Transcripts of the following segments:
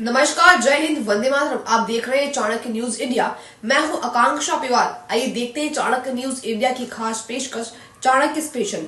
नमस्कार, जय हिंद, वंदे मातरम। आप देख रहे हैं चाणक्य न्यूज इंडिया। मैं हूं आकांक्षा पिवाल। आइए देखते हैं चाणक्य न्यूज इंडिया की खास पेशकश Chanakya special.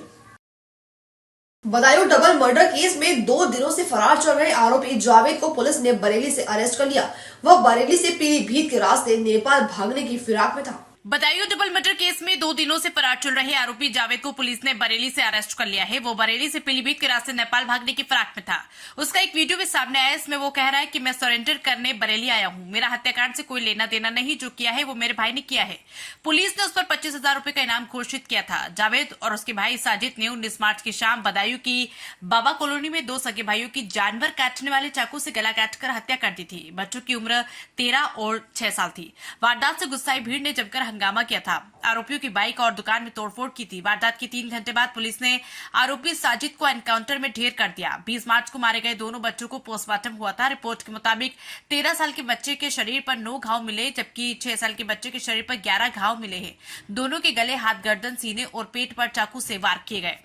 Badaun double murder case में 2 दिनों से फरार चल रहे आरोपी जावेद को पुलिस ने बरेली से अरेस्ट कर लिया। वह बरेली से पीलीभीत के रास्ते नेपाल भागने की फिराक में था। बदायूं डबल मर्डर केस में 2 दिनों से फरार चल रहे आरोपी जावेद को पुलिस ने बरेली से अरेस्ट कर लिया है। वो बरेली से पीलीभीत के रास्ते नेपाल भागने की फिराक में था। उसका एक वीडियो भी सामने आया। इसमें वो कह रहा है कि मैं सरेंडर करने बरेली आया हूँ। मेरा हत्याकांड से कोई लेना देना नहीं। जो किया है वो मेरे भाई ने किया है। पुलिस ने उस पर 25,000 रूपये का इनाम घोषित किया था। जावेद और उसके भाई साजिद ने 19 मार्च की शाम बदायूं की बाबा कॉलोनी में 2 सगे भाइयों की जानवर काटने वाले चाकू से गला काटकर हत्या कर दी थी। बच्चों की उम्र 13 और 6 साल थी। वारदात से गुस्साई भीड़ ने जमकर हंगामा किया था। आरोपियों की बाइक और दुकान में तोड़फोड़ की थी। वारदात के 3 घंटे बाद पुलिस ने आरोपी साजिद को एनकाउंटर में ढेर कर दिया। 20 मार्च को मारे गए दोनों बच्चों को पोस्टमार्टम हुआ था। रिपोर्ट के मुताबिक 13 साल के बच्चे के शरीर पर 9 घाव मिले, जबकि 6 साल के बच्चे के शरीर पर 11 घाव मिले हैं। दोनों के गले, हाथ, गर्दन, सीने और पेट पर चाकू से वार किए गए।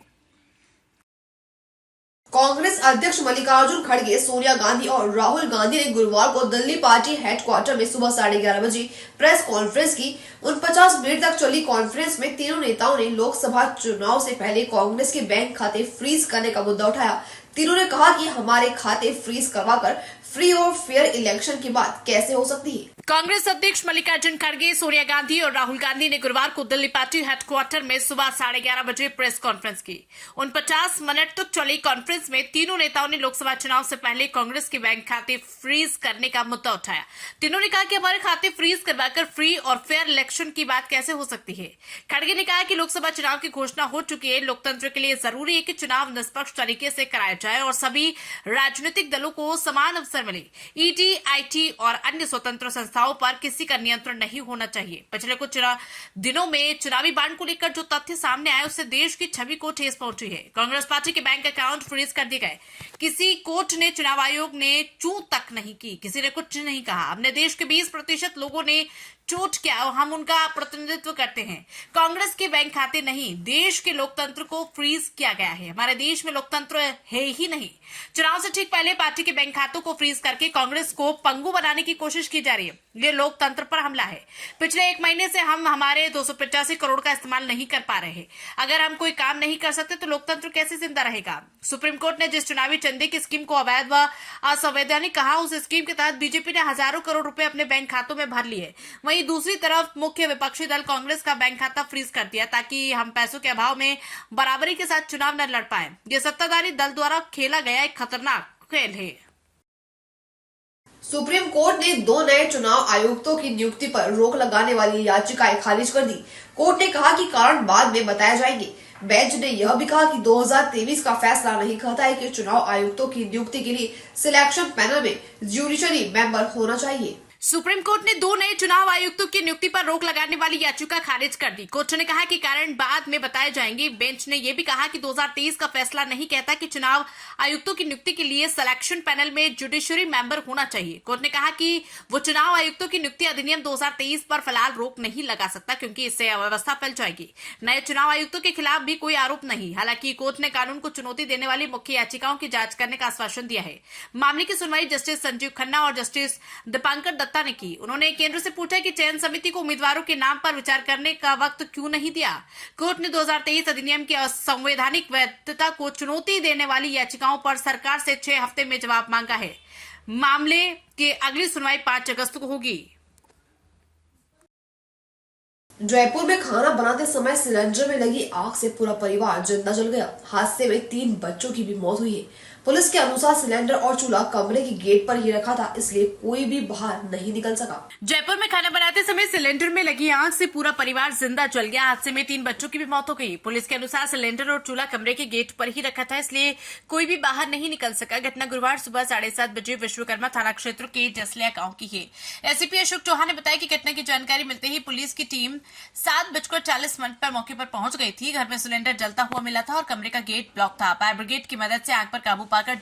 कांग्रेस अध्यक्ष मल्लिकार्जुन खड़गे, सोनिया गांधी और राहुल गांधी ने गुरुवार को दिल्ली पार्टी हेडक्वार्टर में सुबह 11:30 बजे प्रेस कॉन्फ्रेंस की। 49 मिनट तक चली कॉन्फ्रेंस में तीनों नेताओं ने लोकसभा चुनाव से पहले कांग्रेस के बैंक खाते फ्रीज करने का मुद्दा उठाया। तीनों ने कहा कि हमारे खाते फ्रीज करवाकर फ्री और फेयर इलेक्शन की बात कैसे हो सकती है। कांग्रेस अध्यक्ष मल्लिकार्जुन खड़गे, सोनिया गांधी और राहुल गांधी ने गुरुवार को दिल्ली पार्टी हेडक्वार्टर में सुबह 11:30 बजे प्रेस कॉन्फ्रेंस की। 49 मिनट तक चली कॉन्फ्रेंस में तीनों नेताओं ने लोकसभा चुनाव से पहले कांग्रेस के बैंक खाते फ्रीज करने का मुद्दा उठाया। तीनों ने कहा कि हमारे खाते फ्रीज करवाकर फ्री और फेयर इलेक्शन की बात कैसे हो सकती है। खड़गे ने कहा कि लोकसभा चुनाव की घोषणा हो चुकी है। लोकतंत्र के लिए जरूरी है कि चुनाव निष्पक्ष तरीके से कराया जाए और सभी राजनीतिक दलों को समान अवसर मिले। ईडी, आईटी और अन्य स्वतंत्र संस्थाओं पर किसी का नियंत्रण नहीं होना चाहिए। पिछले कुछ दिनों में चुनावी बांड को लेकर जो तथ्य सामने आए उससे देश की छवि को ठेस पहुंची है। कांग्रेस पार्टी के बैंक अकाउंट फ्रीज कर दिए गए। किसी कोर्ट ने, चुनाव आयोग ने चू तक नहीं की। किसी ने कुछ नहीं कहा। अपने देश के 20% लोगों ने चोट किया और हम उनका प्रतिनिधित्व करते हैं। कांग्रेस के बैंक खाते नहीं, देश के लोकतंत्र को फ्रीज किया गया है। हमारे देश में लोकतंत्र है ही नहीं। चुनाव से ठीक पहले पार्टी के बैंक खातों को फ्रीज करके कांग्रेस को पंगु बनाने की कोशिश की जा रही है। ये लोकतंत्र पर हमला है। पिछले 1 महीने से हम हमारे 285 करोड़ का इस्तेमाल नहीं कर पा रहे हैं। अगर हम कोई काम नहीं कर सकते तो लोकतंत्र कैसे जिंदा रहेगा। सुप्रीम कोर्ट ने जिस चुनावी चंदे की स्कीम को अवैध व असंवैधानिक कहा, उस स्कीम के तहत बीजेपी ने हजारों करोड़ रुपए अपने बैंक खातों में भर लिए। वहीं दूसरी तरफ मुख्य विपक्षी दल कांग्रेस का बैंक खाता फ्रीज कर दिया ताकि हम पैसों के अभाव में बराबरी के साथ चुनाव न लड़ पाए। ये सत्ताधारी दल द्वारा खेला गया एक खतरनाक खेल है। सुप्रीम कोर्ट ने 2 नए चुनाव आयुक्तों की नियुक्ति पर रोक लगाने वाली याचिकाएं खारिज कर दी। कोर्ट ने कहा कि कारण बाद में बताए जाएंगे। बेंच ने यह भी कहा कि 2023 का फैसला नहीं कहता है कि चुनाव आयुक्तों की नियुक्ति के लिए सिलेक्शन पैनल में ज्यूडिशरी मेंबर होना चाहिए। सुप्रीम कोर्ट ने 2 नए चुनाव आयुक्तों की नियुक्ति पर रोक लगाने वाली याचिका खारिज कर दी। कोर्ट ने कहा कि कारण बाद में बताए जाएंगे। बेंच ने यह भी कहा कि 2023 का फैसला नहीं कहता कि चुनाव आयुक्तों की नियुक्ति के लिए सिलेक्शन पैनल में जुडिशरी मेंबर होना चाहिए। कोर्ट ने कहा कि वो चुनाव आयुक्तों की नियुक्ति अधिनियम 2023 पर फिलहाल रोक नहीं लगा सकता क्योंकि इससे अव्यवस्था फैल जाएगी। नए चुनाव आयुक्तों के खिलाफ भी कोई आरोप नहीं। हालांकि कोर्ट ने कानून को चुनौती देने वाली मुख्य याचिकाओं की जांच करने का आश्वासन दिया है। मामले की सुनवाई जस्टिस संजीव खन्ना और जस्टिस दीपांकर ने की। उन्होंने केंद्र से पूछा कि चयन समिति को उम्मीदवारों के नाम पर विचार करने का वक्त क्यों नहीं दिया। कोर्ट ने 2023 अधिनियम की असंवैधानिक वैधता को चुनौती देने वाली याचिकाओं पर सरकार से 6 हफ्ते में जवाब मांगा है। मामले की अगली सुनवाई 5 अगस्त को होगी। जयपुर में खाना बनाते समय सिलेंडर में लगी आग से पूरा परिवार जिंदा जल गया। हादसे में 3 बच्चों की भी मौत हुई है। पुलिस के अनुसार सिलेंडर और चूल्हा कमरे के गेट पर ही रखा था, इसलिए कोई भी बाहर नहीं निकल सका। जयपुर में खाना बनाते समय सिलेंडर में लगी आग से पूरा परिवार जिंदा जल गया। हादसे में 3 बच्चों की भी मौत हो गई। पुलिस के अनुसार सिलेंडर और चूल्हा कमरे के गेट पर ही रखा था, इसलिए कोई भी बाहर नहीं निकल सका। घटना गुरुवार सुबह 7:30 बजे विश्वकर्मा थाना क्षेत्र के जसलिया गांव की है। एसपी अशोक चौहान ने बताया कि घटना की जानकारी मिलते ही पुलिस की टीम 7:40 पर मौके पर पहुंच गई थी। घर में सिलेंडर जलता हुआ मिला था और कमरे का गेट ब्लॉक था। फायर ब्रिगेड की मदद से आग पर काबू पाकर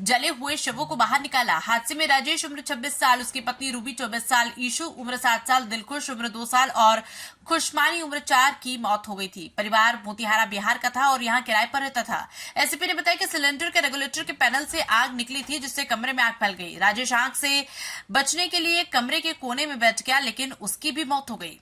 जले हुए शवों को बाहर निकाला। हादसे में राजेश उम्र 26 साल, उसकी पत्नी रूबी 24 साल, ईशु उम्र 7 साल, दिलखुश उम्र 2 साल और खुशमानी उम्र 4 की मौत हो गई थी। परिवार मोतिहारा बिहार का था और यहाँ किराए पर रहता था। एसपी ने बताया कि सिलेंडर के रेगुलेटर के पैनल से आग निकली थी, जिससे कमरे में आग फैल गई। राजेश आग से बचने के लिए कमरे के कोने में बैठ गया, लेकिन उसकी भी मौत हो गई।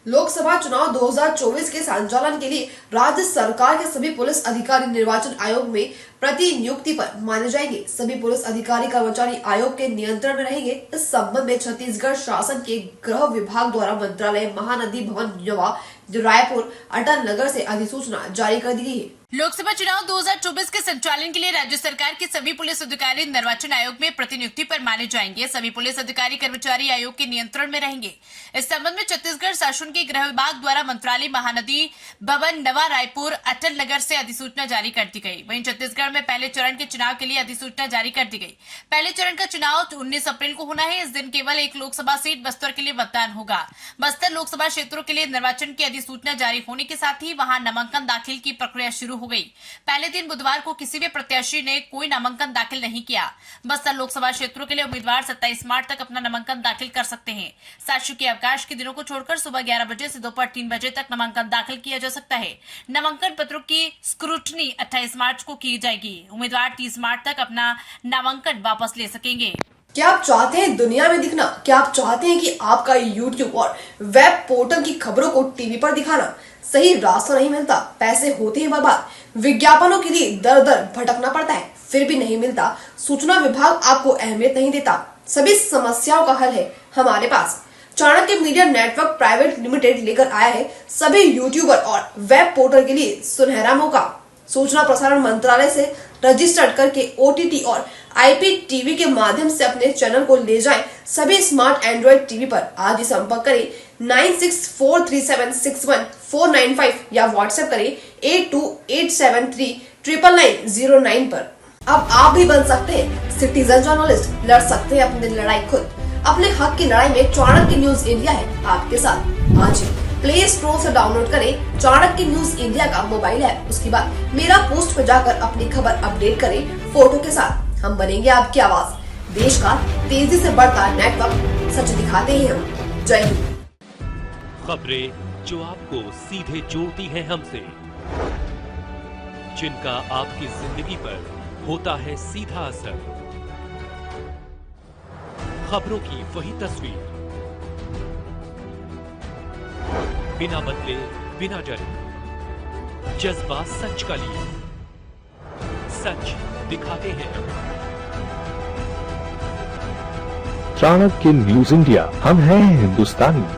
लोकसभा चुनाव 2024 के संचालन के लिए राज्य सरकार के सभी पुलिस अधिकारी निर्वाचन आयोग में प्रतिनियुक्ति पर माने जाएंगे। सभी पुलिस अधिकारी कर्मचारी आयोग के नियंत्रण में रहेंगे। इस संबंध में छत्तीसगढ़ शासन के गृह विभाग द्वारा मंत्रालय, महानदी भवन, युवा, रायपुर, अटल नगर से अधिसूचना जारी कर दी गई है। लोकसभा चुनाव 2024 के संचालन के लिए राज्य सरकार के सभी पुलिस अधिकारी निर्वाचन आयोग में प्रतिनियुक्ति पर माने जाएंगे। सभी पुलिस अधिकारी कर्मचारी आयोग के नियंत्रण में रहेंगे। इस संबंध में छत्तीसगढ़ शासन के गृह विभाग द्वारा मंत्रालय, महानदी भवन, नवा रायपुर, अटल नगर से अधिसूचना जारी कर दी गई। वहीं छत्तीसगढ़ में पहले चरण के चुनाव के लिए अधिसूचना जारी कर दी गई। पहले चरण का चुनाव 19 अप्रैल को होना है। इस दिन केवल एक लोकसभा सीट बस्तर के लिए मतदान होगा। बस्तर लोकसभा क्षेत्रों के लिए निर्वाचन की अधिसूचना जारी होने के साथ ही वहां नामांकन दाखिल की प्रक्रिया शुरू हो गई। पहले दिन बुधवार को किसी भी प्रत्याशी ने कोई नामांकन दाखिल नहीं किया। बस्तर लोकसभा क्षेत्रों के लिए उम्मीदवार 27 मार्च तक अपना नामांकन दाखिल कर सकते हैं। शासकीय के अवकाश के दिनों को छोड़कर सुबह 11 बजे से दोपहर 3 बजे तक नामांकन दाखिल किया जा सकता है। नामांकन पत्रों की स्क्रूटनी 28 मार्च को की जाएगी। उम्मीदवार 30 मार्च तक अपना नामांकन वापस ले सकेंगे। क्या आप चाहते हैं दुनिया में दिखना? क्या आप चाहते हैं कि आपका YouTube और वेब पोर्टल की खबरों को टीवी पर दिखाना? सही रास्ता नहीं मिलता, पैसे होते हैं बर्बाद, विज्ञापनों के लिए दर दर भटकना पड़ता है, फिर भी नहीं मिलता, सूचना विभाग आपको अहमियत नहीं देता। सभी समस्याओं का हल है हमारे पास। Chanakya media network private limited लेकर आया है सभी यूट्यूबर और वेब पोर्टल के लिए सुनहरा मौका। सूचना प्रसारण मंत्रालय से रजिस्टर्ड करके OTT और IPTV के माध्यम से अपने चैनल को ले जाएं सभी स्मार्ट एंड्रॉइड टीवी पर। आज ही संपर्क करें 9643761495 या व्हाट्सएप करें 8287399909 पर। अब आप भी बन सकते हैं सिटीजन जर्नलिस्ट, लड़ सकते हैं अपनी लड़ाई खुद। अपने हक की लड़ाई में चाणक्य न्यूज इंडिया है आपके साथ। आज ही प्ले स्टोर से डाउनलोड करें चाणक्य न्यूज इंडिया का मोबाइल ऐप। उसके बाद मेरा पोस्ट पर जाकर अपनी खबर अपडेट करें फोटो के साथ। हम बनेंगे आपकी आवाज। देश का तेजी से बढ़ता नेटवर्क, सच दिखाते हैं हम। जय हिंद। खबरें जो आपको सीधे जोड़ती हैं हमसे, जिनका आपकी जिंदगी पर होता है सीधा असर। खबरों की वही तस्वीर, बिना बदले, बिना डरे, जज्बा सच का लिए, सच दिखाते हैं। चाणक्य न्यूज इंडिया, हम हैं हिंदुस्तानी।